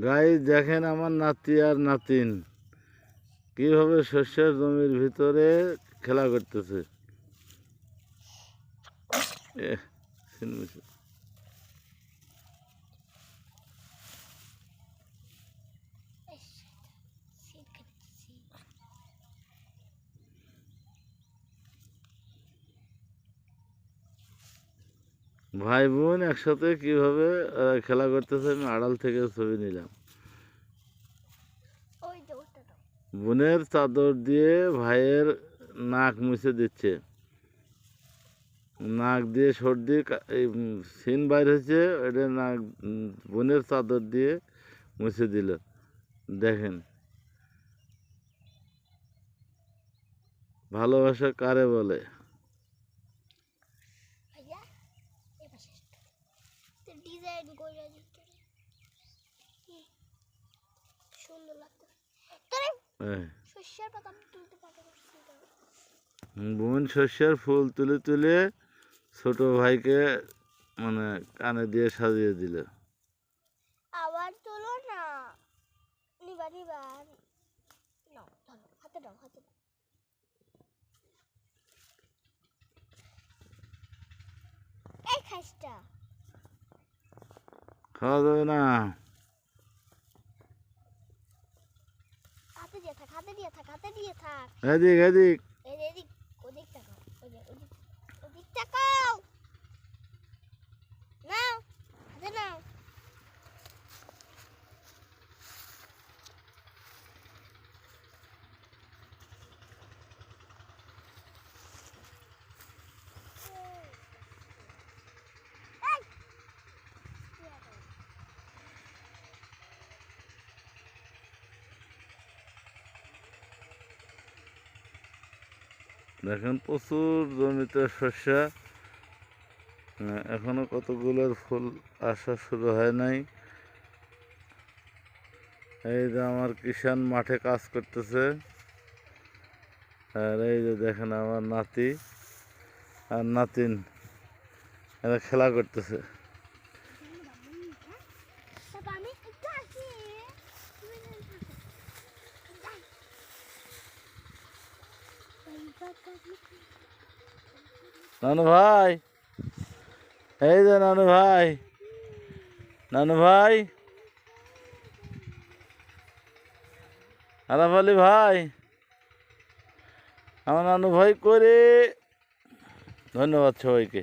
Guys দেখেন আমার নাতি আর নাতিন কিভাবে শস্যের জমির ভিতরে খেলা করতেছে। ভাই বোন একসাথে কিভাবে খেলা করতেছে আমি আড়াল থেকে ছবি নিলাম। বোনের চাদর দিয়ে ভাইয়ের নাক মুছে দিচ্ছে, নাক দিয়ে সর্দি এই সিন বাইর হয়েছে, এটা নাক বোনের চাদর দিয়ে মুছে দিল। দেখেন ভালোবাসা কারে বলে। বোন শস্যের ফুল তুলে তুলে ছোট ভাইকে মানে কানে দিয়ে সাজিয়ে দিল। আবার তোলো না, নিবা নিবা নাও, হাতে দাও, হাতে দাও। এই খাসটা খাওয়া যাবে না, হাতে দিয়ে থাক, হাতে দিয়ে থাক, হাতে দিয়ে থাক। এদিক এদিক এদিক ওদিক তাকাও, ওদিক তাকাও। নাও, হাতে নাও। দেখেন প্রচুর জমিতে শস্য, এখনো কতগুলোর ফুল আসা শুরু হয় নাই। এই যে আমার কিষান মাঠে কাজ করতেছে, আর এই যে দেখেন আমার নাতি আর নাতিন এরা খেলা করতেছে। নানু ভাই, এই যে নানু ভাই, নানু ভাই, আলাপ আলী ভাই, আমার নানু ভাই করে। ধন্যবাদ সবাইকে।